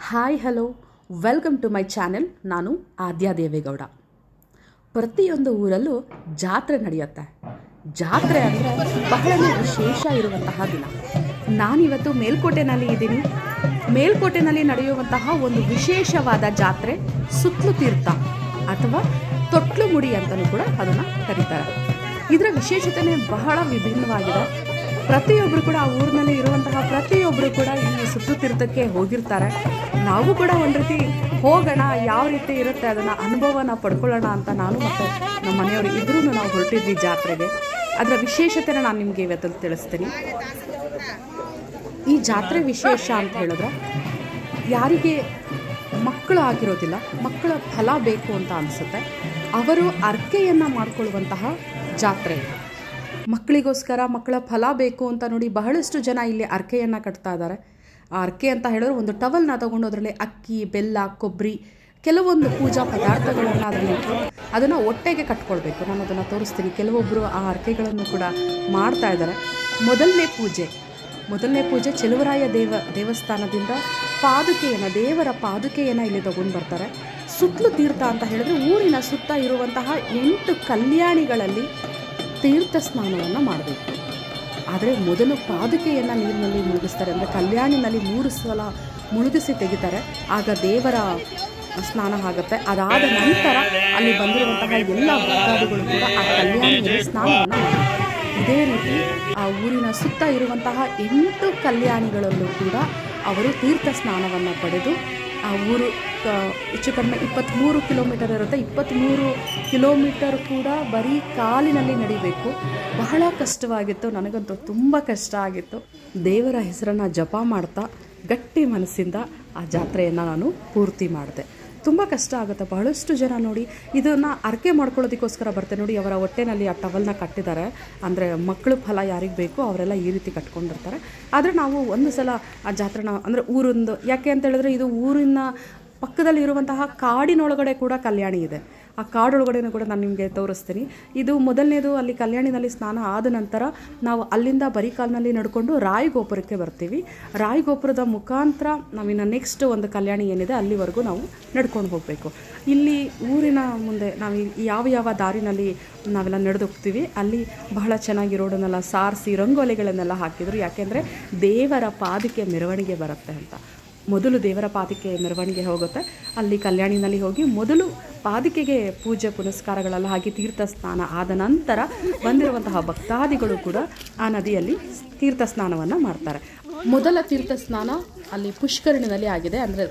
Hi hello welcome to my channel. ನಾನು ಆದ್ಯಾ ದೇವೇಗೌಡ. ಪ್ರತಿಯೊಂದು ಊರಲ್ಲೂ ಜಾತ್ರೆ ನಡೆಯುತ್ತೆ. ಜಾತ್ರೆ ಅಂದರೆ ಬಹಳನೇ ವಿಶೇಷ ಇರುವಂತಹ ದಿನ. ನಾನಿವತ್ತು ಮೇಲ್ಕೋಟೆನಲ್ಲಿ ಇದ್ದೀನಿ. ಮೇಲ್ಕೋಟೆನಲ್ಲಿ ನಡೆಯುವಂತಹ ಒಂದು ವಿಶೇಷವಾದ ಜಾತ್ರೆ ಸುತ್ತಲೂ ತೀರ್ಥ ಅಥವಾ ತೊಟ್ಲು ಮುಡಿ ಅಂತಲೂ ಕೂಡ ಅದನ್ನು ಕರೀತಾರೆ. ಇದರ ವಿಶೇಷತೆಯೇ ಬಹಳ ವಿಭಿನ್ನವಾಗಿದೆ. ಪ್ರತಿಯೊಬ್ಬರು ಕೂಡ ಆ ಊರಿನಲ್ಲಿ ಇರುವಂತಹ ಪ್ರತಿಯೊಬ್ಬರು ಕೂಡ ಈ ಸುತ್ತು ತೀರ್ಥಕ್ಕೆ ಹೋಗಿರ್ತಾರೆ. ನಾವು ಕೂಡ ಒಂದು ರೀತಿ ಹೋಗೋಣ, ಯಾವ ರೀತಿ ಇರುತ್ತೆ ಅದನ್ನು ಅನುಭವನ ಪಡ್ಕೊಳ್ಳೋಣ ಅಂತ ನಾನು ಮತ್ತು ನಮ್ಮ ಮನೆಯವರು ಇದ್ರೂ ನಾವು ಹೊರಟಿದ್ವಿ ಜಾತ್ರೆಗೆ. ಅದರ ವಿಶೇಷತೆನ ನಾನು ನಿಮಗೆ ಇವತ್ತು ತಿಳಿಸ್ತೀನಿ. ಈ ಜಾತ್ರೆ ವಿಶೇಷ ಅಂತ ಹೇಳಿದ್ರೆ, ಯಾರಿಗೆ ಮಕ್ಕಳು ಆಗಿರೋದಿಲ್ಲ, ಮಕ್ಕಳ ಫಲ ಬೇಕು ಅಂತ ಅನಿಸುತ್ತೆ, ಅವರು ಅರ್ಕೆಯನ್ನು ಮಾಡಿಕೊಳ್ಳುವಂತಹ ಜಾತ್ರೆ. ಮಕ್ಕಳಿಗೋಸ್ಕರ ಮಕ್ಕಳ ಫಲ ಬೇಕು ಅಂತ ನೋಡಿ ಬಹಳಷ್ಟು ಜನ ಇಲ್ಲಿ ಅರ್ಕೆಯನ್ನು ಕಟ್ತಾ ಇದ್ದಾರೆ. ಆ ಅರ್ಕೆ ಅಂತ ಹೇಳಿದ್ರೆ ಒಂದು ಟವಲ್ನ ತಗೊಂಡು ಅದರಲ್ಲಿ ಅಕ್ಕಿ, ಬೆಲ್ಲ, ಕೊಬ್ಬರಿ, ಕೆಲವೊಂದು ಪೂಜಾ ಪದಾರ್ಥಗಳನ್ನು ಅದರಲ್ಲಿ ಅದನ್ನು ಹೊಟ್ಟೆಗೆ ಕಟ್ಕೊಳ್ಬೇಕು. ನಾನು ಅದನ್ನು ತೋರಿಸ್ತೀನಿ. ಕೆಲವೊಬ್ಬರು ಆ ಅರ್ಕೆಗಳನ್ನು ಕೂಡ ಮಾಡ್ತಾ ಇದ್ದಾರೆ. ಮೊದಲನೇ ಪೂಜೆ ಚೆಲುವರಾಯ ದೇವಸ್ಥಾನದಿಂದ ದೇವರ ಪಾದುಕೆಯನ್ನು ಇಲ್ಲಿ ತಗೊಂಡು ಬರ್ತಾರೆ. ಸುತ್ತಲೂ ತೀರ್ಥ ಅಂತ ಹೇಳಿದ್ರೆ ಊರಿನ ಸುತ್ತ ಇರುವಂತಹ 8 ಕಲ್ಯಾಣಿಗಳಲ್ಲಿ ತೀರ್ಥ ಸ್ನಾನವನ್ನು ಮಾಡಬೇಕು. ಆದರೆ ಮೊದಲು ಪಾದುಕೆಯನ್ನು ನೀರಿನಲ್ಲಿ ಮುಳುಗಿಸ್ತಾರೆ. ಅಂದರೆ ಕಲ್ಯಾಣಿನಲ್ಲಿ 3 ಸಲ ಮುಳುಗಿಸಿ ತೆಗಿತಾರೆ. ಆಗ ದೇವರ ಸ್ನಾನ ಆಗುತ್ತೆ. ಅದಾದ ನಂತರ ಅಲ್ಲಿ ಬಂದಿರುವಂತಹ ಎಲ್ಲ ಭಕ್ತಾದಿಗಳು ಕೂಡ ಆ ಕಲ್ಯಾಣಿಯಲ್ಲಿ ಸ್ನಾನವನ್ನು ಮಾಡ್ತಾರೆ. ಇದೇ ರೀತಿ ಆ ಊರಿನ ಸುತ್ತ ಇರುವಂತಹ 8 ಕಲ್ಯಾಣಿಗಳಲ್ಲೂ ಕೂಡ ಅವರು ತೀರ್ಥ ಸ್ನಾನವನ್ನು ಪಡೆದು ಆ ಊರು ಹೆಚ್ಚು ಕಡಿಮೆ 23 ಕಿಲೋಮೀಟರ್ ಇರುತ್ತೆ. 23 ಕಿಲೋಮೀಟರ್ ಕೂಡ ಬರೀ ಕಾಲಿನಲ್ಲಿ ನಡಿಬೇಕು. ಬಹಳ ಕಷ್ಟವಾಗಿತ್ತು. ನನಗಂತೂ ತುಂಬ ಕಷ್ಟ ಆಗಿತ್ತು. ದೇವರ ಹೆಸರನ್ನು ಜಪ ಮಾಡ್ತಾ ಗಟ್ಟಿ ಮನಸ್ಸಿಂದ ಆ ಜಾತ್ರೆಯನ್ನು ನಾನು ಪೂರ್ತಿ ಮಾಡಿದೆ. ತುಂಬ ಕಷ್ಟ ಆಗುತ್ತೆ. ಬಹಳಷ್ಟು ಜನ ನೋಡಿ ಇದನ್ನು ಅರ್ಕೆ ಮಾಡ್ಕೊಳ್ಳೋದಕ್ಕೋಸ್ಕರ ಬರ್ತಾರೆ. ನೋಡಿ, ಅವರ ಹೊಟ್ಟೆನಲ್ಲಿ ಆ ಟವಲ್ನ ಕಟ್ಟಿದ್ದಾರೆ. ಅಂದರೆ ಮಕ್ಕಳು ಫಲ ಯಾರಿಗೆ ಬೇಕೋ ಅವರೆಲ್ಲ ಈ ರೀತಿ ಕಟ್ಕೊಂಡಿರ್ತಾರೆ. ಆದರೆ ನಾವು ಒಂದು ಸಲ ಆ ಜಾತ್ರೆನ ಅಂದರೆ ಊರೊಂದು ಯಾಕೆ ಅಂತ ಹೇಳಿದ್ರೆ, ಇದು ಊರಿನ ಪಕ್ಕದಲ್ಲಿ ಇರುವಂತಹ ಕಾಡಿನೊಳಗಡೆ ಕೂಡ ಕಲ್ಯಾಣಿ ಇದೆ. ಆ ಕಾಡೊಳಗಡೆನೂ ಕೂಡ ನಾನು ನಿಮಗೆ ತೋರಿಸ್ತೀನಿ. ಇದು ಮೊದಲನೇದು. ಅಲ್ಲಿ ಕಲ್ಯಾಣಿನಲ್ಲಿ ಸ್ನಾನ ಆದ ನಂತರ ನಾವು ಅಲ್ಲಿಂದ ಬರೀ ಕಾಲಿನಲ್ಲಿ ನಡ್ಕೊಂಡು ರಾಯಗೋಪುರಕ್ಕೆ ಬರ್ತೀವಿ. ರಾಯಗೋಪುರದ ಮುಖಾಂತರ ನಾವಿನ್ನು ನೆಕ್ಸ್ಟ್ ಒಂದು ಕಲ್ಯಾಣಿ ಏನಿದೆ ಅಲ್ಲಿವರೆಗೂ ನಾವು ನಡ್ಕೊಂಡು ಹೋಗಬೇಕು. ಇಲ್ಲಿ ಊರಿನ ಮುಂದೆ ನಾವು ಯಾವ ದಾರಿನಲ್ಲಿ ನಾವೆಲ್ಲ ನಡೆದು ಹೋಗ್ತೀವಿ ಅಲ್ಲಿ ಬಹಳ ಚೆನ್ನಾಗಿ ರೋಡನ್ನೆಲ್ಲ ಸಾರಿಸಿ ರಂಗೋಲಿಗಳನ್ನೆಲ್ಲ ಹಾಕಿದರು. ಯಾಕೆಂದರೆ ದೇವರ ಪಾದಕ್ಕೆ ಮೆರವಣಿಗೆ ಬರುತ್ತೆ ಅಂತ. ಮೊದಲು ದೇವರ ಪಾದಕ್ಕೆ ಮೆರವಣಿಗೆ ಹೋಗುತ್ತೆ. ಅಲ್ಲಿ ಕಲ್ಯಾಣಿನಲ್ಲಿ ಹೋಗಿ ಮೊದಲು ಪಾದಕೆಗೆ ಪೂಜೆ ಪುನಸ್ಕಾರಗಳೆಲ್ಲ ಹಾಕಿ ತೀರ್ಥ ಸ್ನಾನ ಆದ ನಂತರ ಬಂದಿರುವಂತಹ ಭಕ್ತಾದಿಗಳು ಕೂಡ ಆ ನದಿಯಲ್ಲಿ ತೀರ್ಥ ಸ್ನಾನವನ್ನು ಮಾಡ್ತಾರೆ. ಮೊದಲ ತೀರ್ಥ ಸ್ನಾನ ಅಲ್ಲಿ ಪುಷ್ಕರಣಿನಲ್ಲಿ ಆಗಿದೆ. ಅಂದರೆ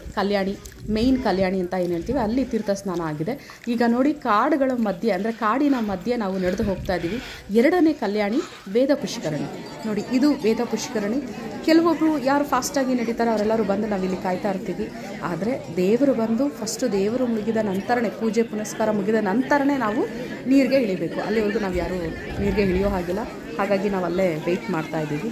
ಮೇಯ್ನ್ ಕಲ್ಯಾಣಿ ಅಂತ ಏನು ಹೇಳ್ತೀವಿ, ಅಲ್ಲಿ ತೀರ್ಥ ಸ್ನಾನ ಆಗಿದೆ. ಈಗ ನೋಡಿ, ಕಾಡುಗಳ ಮಧ್ಯೆ ಅಂದರೆ ಕಾಡಿನ ಮಧ್ಯೆ ನಾವು ನಡೆದು ಹೋಗ್ತಾ ಇದ್ದೀವಿ. 2ನೇ ಕಲ್ಯಾಣಿ ವೇದ ಪುಷ್ಕರಣಿ. ನೋಡಿ, ಇದು ವೇದ ಪುಷ್ಕರಣಿ. ಕೆಲವೊಬ್ಬರು ಯಾರು ಫಾಸ್ಟಾಗಿ ನಡೀತಾರೆ ಅವರೆಲ್ಲರೂ ಬಂದು ನಾವಿಲ್ಲಿ ಕಾಯ್ತಾ ಇರ್ತೀವಿ. ಆದರೆ ದೇವರು ಬಂದು ಫಸ್ಟು ದೇವರು ಮುಗಿದ ನಂತರನೇ, ಪೂಜೆ ಪುನಸ್ಕಾರ ಮುಗಿದ ನಂತರನೇ ನಾವು ನೀರಿಗೆ ಇಳಿಬೇಕು. ಅಲ್ಲಿವರೆಗೂ ನಾವು ಯಾರೂ ನೀರಿಗೆ ಇಳಿಯೋ ಹಾಗಿಲ್ಲ. ಹಾಗಾಗಿ ನಾವು ಅಲ್ಲೇ ವೆಯ್ಟ್ ಮಾಡ್ತಾ ಇದ್ದೀವಿ.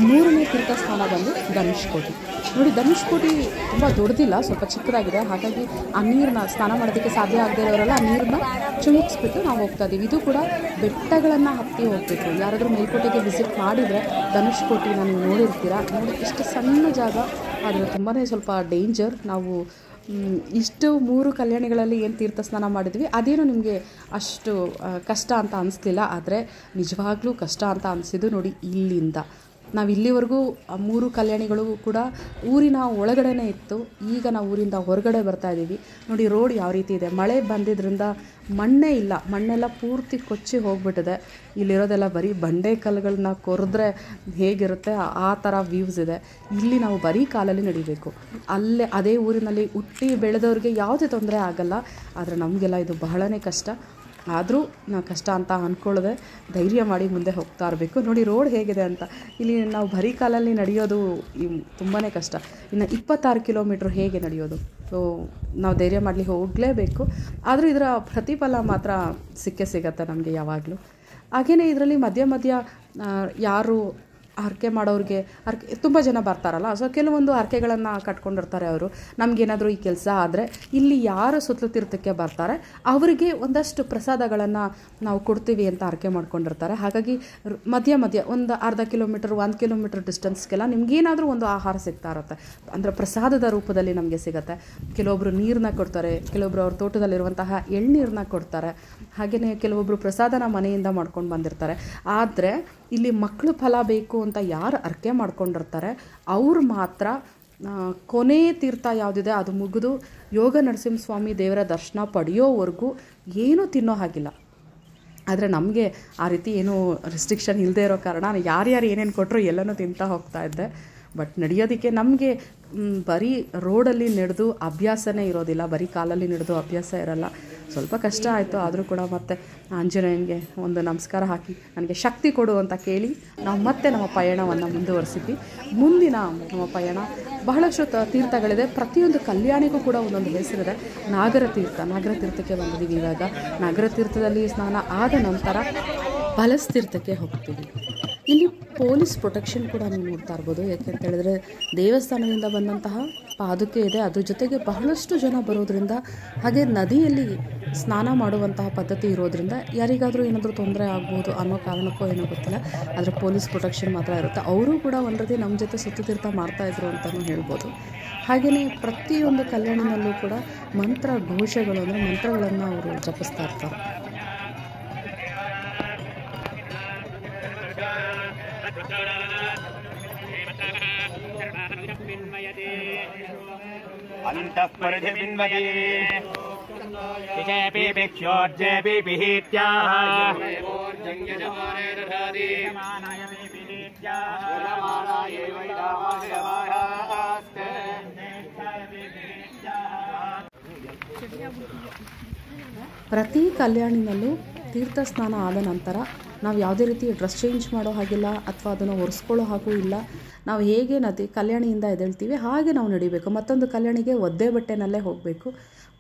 3ನೇ ತೀರ್ಥ ಸ್ಥಾನ ಬಂದು ಧನುಷ್ಕೋಟಿ. ನೋಡಿ, ಧನುಷ್ಕೋಟಿ ತುಂಬ ದೊಡ್ಡದಿಲ್ಲ, ಸ್ವಲ್ಪ ಚಿಕ್ಕದಾಗಿದೆ. ಹಾಗಾಗಿ ಆ ನೀರನ್ನ ಸ್ನಾನ ಮಾಡೋದಕ್ಕೆ ಸಾಧ್ಯ ಆಗದೆ ಇರೋರೆಲ್ಲ ಆ ನೀರನ್ನ ಚಿಮುಕ್ಸ್ಬಿಟ್ಟು ನಾವು ಹೋಗ್ತಾ ಇದ್ದೀವಿ. ಇದು ಕೂಡ ಬೆಟ್ಟಗಳನ್ನು ಹತ್ತಿ ಹೋಗಬೇಕು. ಯಾರಾದರೂ ಮೇಲ್ಕೋಟೆಗೆ ವಿಸಿಟ್ ಮಾಡಿದರೆ ಧನುಷ್ಕೋಟಿನ ನೀವು ನೋಡಿರ್ತೀರ. ನೋಡಿ, ಇಷ್ಟು ಸಣ್ಣ ಜಾಗ, ಆದರೆ ತುಂಬಾ ಸ್ವಲ್ಪ ಡೇಂಜರ್. ನಾವು ಇಷ್ಟು 3 ಕಲ್ಯಾಣಿಗಳಲ್ಲಿ ಏನು ತೀರ್ಥ ಸ್ನಾನ ಮಾಡಿದ್ವಿ ಅದೇನು ನಿಮಗೆ ಅಷ್ಟು ಕಷ್ಟ ಅಂತ ಅನಿಸ್ಲಿಲ್ಲ. ಆದರೆ ನಿಜವಾಗ್ಲೂ ಕಷ್ಟ ಅಂತ ಅನಿಸಿದ್ದು ನೋಡಿ, ಇಲ್ಲಿಂದ ನಾವು ಇಲ್ಲಿವರೆಗೂ 3 ಕಲ್ಯಾಣಿಗಳು ಕೂಡ ಊರಿನ ಒಳಗಡೆನೇ ಇತ್ತು. ಈಗ ನಾವು ಊರಿಂದ ಹೊರಗಡೆ ಬರ್ತಾ ಇದ್ದೀವಿ. ನೋಡಿ, ರೋಡ್ ಯಾವ ರೀತಿ ಇದೆ. ಮಳೆ ಬಂದಿದ್ದರಿಂದ ಮಣ್ಣೇ ಇಲ್ಲ, ಮಣ್ಣೆಲ್ಲ ಪೂರ್ತಿ ಕೊಚ್ಚಿ ಹೋಗ್ಬಿಟ್ಟಿದೆ. ಇಲ್ಲಿರೋದೆಲ್ಲ ಬರೀ ಬಂಡೆ ಕಲ್ಲುಗಳನ್ನ ಕೊರೆದ್ರೆ ಹೇಗಿರುತ್ತೆ ಆ ಥರ ವ್ಯೂಸ್ ಇದೆ. ಇಲ್ಲಿ ನಾವು ಬರೀ ಕಾಲಲ್ಲಿ ನಡಿಬೇಕು. ಅದೇ ಊರಿನಲ್ಲಿ ಹುಟ್ಟಿ ಬೆಳೆದವ್ರಿಗೆ ಯಾವುದೇ ತೊಂದರೆ ಆಗಲ್ಲ. ಆದರೆ ನಮಗೆಲ್ಲ ಇದು ಬಹಳನೇ ಕಷ್ಟ. ಆದರೂ ನಾವು ಕಷ್ಟ ಅಂತ ಅಂದ್ಕೊಳ್ಳದೆ ಧೈರ್ಯ ಮಾಡಿ ಮುಂದೆ ಹೋಗ್ತಾ ಇರಬೇಕು. ನೋಡಿ ರೋಡ್ ಹೇಗಿದೆ ಅಂತ. ಇಲ್ಲಿ ನಾವು ಬರೀ ಕಾಲಲ್ಲಿ ನಡೆಯೋದು ತುಂಬಾ ಕಷ್ಟ. ಇನ್ನು 26 ಕಿಲೋಮೀಟ್ರ್ ಹೇಗೆ ನಡೆಯೋದು? ಸೊ ನಾವು ಧೈರ್ಯ ಮಾಡಲಿ ಹೋಗಲೇಬೇಕು. ಆದರೂ ಇದರ ಪ್ರತಿಫಲ ಮಾತ್ರ ಸಿಕ್ಕೇ ಸಿಗತ್ತೆ ನಮಗೆ ಯಾವಾಗಲೂ. ಹಾಗೆಯೇ ಇದರಲ್ಲಿ ಮಧ್ಯ ಯಾರು ಹರಕೆ ಮಾಡೋರಿಗೆ ತುಂಬ ಜನ ಬರ್ತಾರಲ್ಲ, ಸೊ ಕೆಲವೊಂದು ಹರಕೆಗಳನ್ನು ಕಟ್ಕೊಂಡಿರ್ತಾರೆ ಅವರು. ನಮಗೇನಾದರೂ ಈ ಕೆಲಸ ಆದರೆ ಇಲ್ಲಿ ಯಾರು ಸುತ್ತಲೂ ತೀರ್ಥಕ್ಕೆ ಬರ್ತಾರೆ ಅವರಿಗೆ ಒಂದಷ್ಟು ಪ್ರಸಾದಗಳನ್ನು ನಾವು ಕೊಡ್ತೀವಿ ಅಂತ ಹರಕೆ ಮಾಡ್ಕೊಂಡಿರ್ತಾರೆ. ಹಾಗಾಗಿ ಮಧ್ಯ ಮಧ್ಯ ಒಂದು ಅರ್ಧ ಕಿಲೋಮೀಟರ್ 1 ಕಿಲೋಮೀಟರ್ ಡಿಸ್ಟೆನ್ಸ್ಗೆಲ್ಲ ನಿಮಗೇನಾದರೂ ಒಂದು ಆಹಾರ ಸಿಗ್ತಾ ಇರುತ್ತೆ. ಅಂದರೆ ಪ್ರಸಾದದ ರೂಪದಲ್ಲಿ ನಮಗೆ ಸಿಗುತ್ತೆ. ಕೆಲವೊಬ್ಬರು ನೀರನ್ನ ಕೊಡ್ತಾರೆ, ಕೆಲವೊಬ್ಬರು ಅವ್ರ ತೋಟದಲ್ಲಿರುವಂತಹ ಎಳ್ನೀರನ್ನ ಕೊಡ್ತಾರೆ. ಹಾಗೆಯೇ ಕೆಲವೊಬ್ಬರು ಪ್ರಸಾದನ ಮನೆಯಿಂದ ಮಾಡ್ಕೊಂಡು ಬಂದಿರ್ತಾರೆ. ಆದರೆ ಇಲ್ಲಿ ಮಕ್ಕಳು ಫಲ ಬೇಕು ಅಂತ ಯಾರು ಹರಕೆ ಮಾಡ್ಕೊಂಡಿರ್ತಾರೆ ಅವ್ರು ಮಾತ್ರ ಕೊನೆ ತೀರ್ಥ ಯಾವುದಿದೆ ಅದು ಮುಗಿದು ಯೋಗ ನರಸಿಂಹಸ್ವಾಮಿ ದೇವರ ದರ್ಶನ ಪಡೆಯೋವರೆಗೂ ಏನೂ ತಿನ್ನೋ ಹಾಗಿಲ್ಲ. ಆದರೆ ನಮಗೆ ಆ ರೀತಿ ಏನೂ ರೆಸ್ಟ್ರಿಕ್ಷನ್ ಇಲ್ಲದೆ ಇರೋ ಕಾರಣ ಯಾರ್ಯಾರು ಏನೇನು ಕೊಟ್ಟರು ಎಲ್ಲನೂ ತಿಂತಾ ಹೋಗ್ತಾ ಇದ್ದೆ. ಬಟ್ ನಡೆಯೋದಕ್ಕೆ ನಮಗೆ ಬರೀ ರೋಡಲ್ಲಿ ನಡೆದು ಅಭ್ಯಾಸನೇ ಇರೋದಿಲ್ಲ, ಬರೀ ಕಾಲಲ್ಲಿ ನಡೆದು ಅಭ್ಯಾಸ ಇರೋಲ್ಲ. ಸ್ವಲ್ಪ ಕಷ್ಟ ಆಯಿತು. ಆದರೂ ಕೂಡ ಮತ್ತೆ ಆಂಜನೇಯನಿಗೆ ಒಂದು ನಮಸ್ಕಾರ ಹಾಕಿ ನನಗೆ ಶಕ್ತಿ ಕೊಡು ಅಂತ ಕೇಳಿ ನಾವು ಮತ್ತೆ ನಮ್ಮ ಪಯಣವನ್ನು ಮುಂದುವರಿಸಿದ್ವಿ. ಮುಂದಿನ ನಮ್ಮ ಪಯಣ ಬಹಳಷ್ಟು ತೀರ್ಥಗಳಿದೆ. ಪ್ರತಿಯೊಂದು ಕಲ್ಯಾಣಿಗೂ ಕೂಡ ಒಂದೊಂದು ಹೆಸರಿದೆ. ನಾಗರ ತೀರ್ಥಕ್ಕೆ ಬಂದಿದ್ದೀವಿ. ಇವಾಗ ನಾಗರ ತೀರ್ಥದಲ್ಲಿ ಸ್ನಾನ ಆದ ನಂತರ ಬಲಸ್ತೀರ್ಥಕ್ಕೆ ಹೋಗ್ತೀವಿ. ಇಲ್ಲಿ ಪೊಲೀಸ್ ಪ್ರೊಟೆಕ್ಷನ್ ಕೂಡ ನೀವು ನೋಡ್ತಾ ಇರ್ಬೋದು. ಯಾಕೆಂತ ಹೇಳಿದ್ರೆ ದೇವಸ್ಥಾನದಿಂದ ಬಂದಂತಹ ಪಾದುಕೆ ಇದೆ, ಅದ್ರ ಜೊತೆಗೆ ಬಹಳಷ್ಟು ಜನ ಬರೋದ್ರಿಂದ, ಹಾಗೆ ನದಿಯಲ್ಲಿ ಸ್ನಾನ ಮಾಡುವಂತಹ ಪದ್ಧತಿ ಇರೋದ್ರಿಂದ ಯಾರಿಗಾದರೂ ಏನಾದರೂ ತೊಂದರೆ ಆಗ್ಬೋದು ಅನ್ನೋ ಕಾರಣಕ್ಕೂ ಏನೋ ಗೊತ್ತಿಲ್ಲ, ಆದರೆ ಪೊಲೀಸ್ ಪ್ರೊಟೆಕ್ಷನ್ ಮಾತ್ರ ಇರುತ್ತೆ. ಅವರು ಕೂಡ ಒಂದು ರೀತಿ ನಮ್ಮ ಜೊತೆ ಸುತ್ತತೀರ್ಥ ಮಾಡ್ತಾಯಿದ್ರು ಅಂತಲೂ ಹೇಳ್ಬೋದು. ಹಾಗೆಯೇ ಪ್ರತಿಯೊಂದು ಕಲ್ಯಾಣಿನಲ್ಲೂ ಕೂಡ ಮಂತ್ರ ಘೋಷಗಳು ಅಂದರೆ ಮಂತ್ರಗಳನ್ನು ಅವರು ಜಪಿಸ್ತಾ ಇರ್ತಾರೆ. ಪ್ರತಿ ಕಲ್ಯಾಣಿನಲ್ಲೂ ತೀರ್ಥ ಸ್ನಾನ ಆದ ನಂತರ ನಾವು ಯಾವುದೇ ರೀತಿ ಡ್ರೆಸ್ ಚೇಂಜ್ ಮಾಡೋ ಹಾಗಿಲ್ಲ ಅಥವಾ ಅದನ್ನು ಒರೆಸ್ಕೊಳ್ಳೋ ಹಾಗೂ ಇಲ್ಲ. ನಾವು ಹೇಗೆ ಕಲ್ಯಾಣಿಯಿಂದ ಎದ್ದೇಳ್ತೀವಿ ಹಾಗೆ ನಾವು ನಡಿಬೇಕು. ಮತ್ತೊಂದು ಕಲ್ಯಾಣಿಗೆ ಒದ್ದೆ ಬಟ್ಟೆನಲ್ಲೇ ಹೋಗಬೇಕು.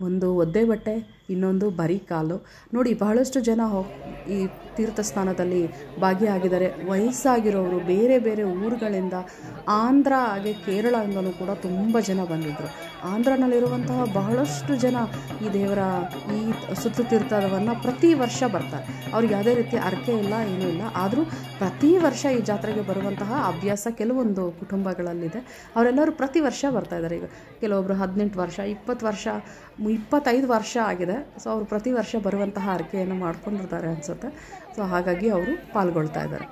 ಒಂದು ಒದ್ದೆ ಬಟ್ಟೆ, ಇನ್ನೊಂದು ಬರೀ ಕಾಲು. ನೋಡಿ, ಬಹಳಷ್ಟು ಜನ ಈ ತೀರ್ಥ ಸ್ನಾನದಲ್ಲಿ ಭಾಗಿಯಾಗಿದ್ದಾರೆ. ವಯಸ್ಸಾಗಿರೋರು ಬೇರೆ ಬೇರೆ ಊರುಗಳಿಂದ, ಆಂಧ್ರ ಹಾಗೆ ಕೇರಳದಿಂದಲೂ ಕೂಡ ತುಂಬ ಜನ ಬಂದಿದ್ದರು. ಆಂಧ್ರನಲ್ಲಿರುವಂತಹ ಬಹಳಷ್ಟು ಜನ ಈ ದೇವರ ಈ ಸುತ್ತು ತೀರ್ಥವನ್ನು ಪ್ರತಿ ವರ್ಷ ಬರ್ತಾರೆ. ಅವ್ರಿಗೆ ಯಾವುದೇ ರೀತಿ ಹರಕೆ ಇಲ್ಲ, ಏನೂ ಇಲ್ಲ. ಆದರೂ ಪ್ರತಿ ವರ್ಷ ಈ ಜಾತ್ರೆಗೆ ಬರುವಂತಹ ಅಭ್ಯಾಸ ಕೆಲವೊಂದು ಕುಟುಂಬಗಳಲ್ಲಿದೆ. ಅವರೆಲ್ಲರೂ ಪ್ರತಿ ವರ್ಷ ಬರ್ತಾಯಿದ್ದಾರೆ. ಈಗ ಕೆಲವೊಬ್ಬರು 18 ವರ್ಷ, 20 ವರ್ಷ, 25 ವರ್ಷ ಆಗಿದೆ. ಸೊ ಅವರು ಪ್ರತಿ ವರ್ಷ ಬರುವಂತಹ ಹರಕೆಯನ್ನು ಮಾಡ್ಕೊಂಡಿರ್ತಾರೆ ಅನಿಸುತ್ತೆ. ಸೊ ಹಾಗಾಗಿ ಅವರು ಪಾಲ್ಗೊಳ್ತಾ ಇದ್ದಾರೆ.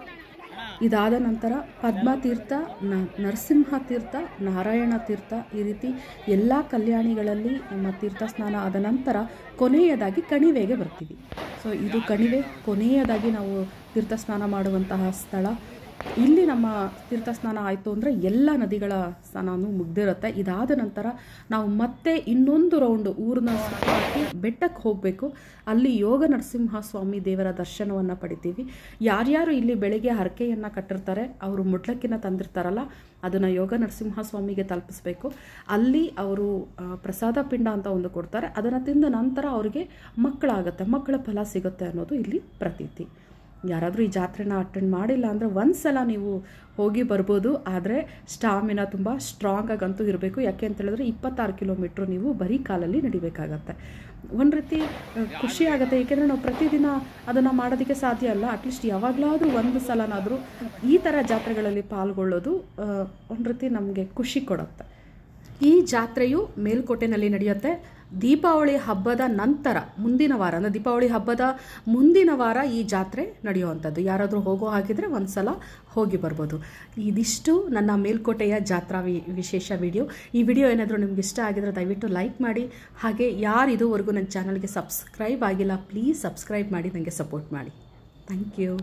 ಇದಾದ ನಂತರ ಪದ್ಮತೀರ್ಥ, ನರಸಿಂಹ ತೀರ್ಥ, ನಾರಾಯಣ ತೀರ್ಥ, ಈ ರೀತಿ ಎಲ್ಲ ಕಲ್ಯಾಣಿಗಳಲ್ಲಿ ನಮ್ಮ ತೀರ್ಥ ಸ್ನಾನ ಆದ ನಂತರ ಕೊನೆಯದಾಗಿ ಕಣಿವೆಗೆ ಬರ್ತೀವಿ. ಸೊ ಇದು ಕಣಿವೆ ಕೊನೆಯದಾಗಿ ನಾವು ತೀರ್ಥ ಸ್ನಾನ ಮಾಡುವಂತಹ ಸ್ಥಳ. ಇಲ್ಲಿ ನಮ್ಮ ತೀರ್ಥ ಸ್ನಾನ ಆಯಿತು ಅಂದರೆ ಎಲ್ಲ ನದಿಗಳ ಸ್ನಾನವೂ ಮುಗ್ದಿರುತ್ತೆ. ಇದಾದ ನಂತರ ನಾವು ಮತ್ತೆ ಇನ್ನೊಂದು ರೌಂಡು ಊರನ್ನ ಸುತ್ತಾಕಿ ಬೆಟ್ಟಕ್ಕೆ ಹೋಗಬೇಕು. ಅಲ್ಲಿ ಯೋಗ ನರಸಿಂಹಸ್ವಾಮಿ ದೇವರ ದರ್ಶನವನ್ನು ಪಡಿತೀವಿ. ಯಾರ್ಯಾರು ಇಲ್ಲಿ ಬೆಳಗ್ಗೆ ಹರಕೆಯನ್ನು ಕಟ್ಟಿರ್ತಾರೆ, ಅವರು ಮುಡ್ಲಕ್ಕಿನ ತಂದಿರ್ತಾರಲ್ಲ, ಅದನ್ನು ಯೋಗ ನರಸಿಂಹಸ್ವಾಮಿಗೆ ತಲುಪಿಸ್ಬೇಕು. ಅಲ್ಲಿ ಅವರು ಪ್ರಸಾದ ಪಿಂಡ ಅಂತ ಒಂದು ಕೊಡ್ತಾರೆ. ಅದನ್ನು ತಿಂದ ನಂತರ ಅವರಿಗೆ ಮಕ್ಕಳಾಗುತ್ತೆ, ಮಕ್ಕಳ ಫಲ ಸಿಗುತ್ತೆ ಅನ್ನೋದು ಇಲ್ಲಿ ಪ್ರತೀತಿ. ಯಾರಾದರೂ ಈ ಜಾತ್ರೆನ ಅಟೆಂಡ್ ಮಾಡಿಲ್ಲ ಅಂದರೆ ಒಂದು ಸಲ ನೀವು ಹೋಗಿ ಬರ್ಬೋದು. ಆದರೆ ಸ್ಟಾಮಿನಾ ತುಂಬ ಸ್ಟ್ರಾಂಗಾಗಂತೂ ಇರಬೇಕು. ಯಾಕೆ ಅಂತ ಹೇಳಿದ್ರೆ 26 ಕಿಲೋಮೀಟ್ರ್ ನೀವು ಬರೀ ಕಾಲಲ್ಲಿ ನಡಿಬೇಕಾಗತ್ತೆ. ಒಂದು ರೀತಿ ಖುಷಿ ಆಗುತ್ತೆ, ಏಕೆಂದರೆ ನಾವು ಪ್ರತಿದಿನ ಅದನ್ನು ಮಾಡೋದಕ್ಕೆ ಸಾಧ್ಯ ಅಲ್ಲ. ಅಟ್ಲೀಸ್ಟ್ ಯಾವಾಗಲಾದರೂ ಒಂದು ಸಲನಾದರೂ ಈ ಥರ ಜಾತ್ರೆಗಳಲ್ಲಿ ಪಾಲ್ಗೊಳ್ಳೋದು ಒಂದು ರೀತಿ ನಮಗೆ ಖುಷಿ ಕೊಡುತ್ತೆ. ಈ ಜಾತ್ರೆಯು ಮೇಲ್ಕೋಟೆನಲ್ಲಿ ನಡೆಯುತ್ತೆ. ದೀಪಾವಳಿ ಹಬ್ಬದ ನಂತರ ಮುಂದಿನ ವಾರ, ಅಂದರೆ ದೀಪಾವಳಿ ಹಬ್ಬದ ಮುಂದಿನ ವಾರ ಈ ಜಾತ್ರೆ ನಡೆಯುವಂಥದ್ದು. ಯಾರಾದರೂ ಹೋಗೋ ಹಾಗಿದ್ರೆ ಒಂದು ಸಲ ಹೋಗಿ ಬರ್ಬೋದು. ಇದಿಷ್ಟು ನನ್ನ ಮೇಲ್ಕೋಟೆಯ ಜಾತ್ರಾ ವಿಶೇಷ ವಿಡಿಯೋ. ಈ ವಿಡಿಯೋ ಏನಾದರೂ ನಿಮ್ಗೆ ಇಷ್ಟ ಆಗಿದ್ರೆ ದಯವಿಟ್ಟು ಲೈಕ್ ಮಾಡಿ. ಹಾಗೆ ಯಾರು ಇದುವರೆಗೂ ನನ್ನ ಚಾನಲ್ಗೆ ಸಬ್ಸ್ಕ್ರೈಬ್ ಆಗಿಲ್ಲ, ಪ್ಲೀಸ್ ಸಬ್ಸ್ಕ್ರೈಬ್ ಮಾಡಿ ನನಗೆ ಸಪೋರ್ಟ್ ಮಾಡಿ. Thank you.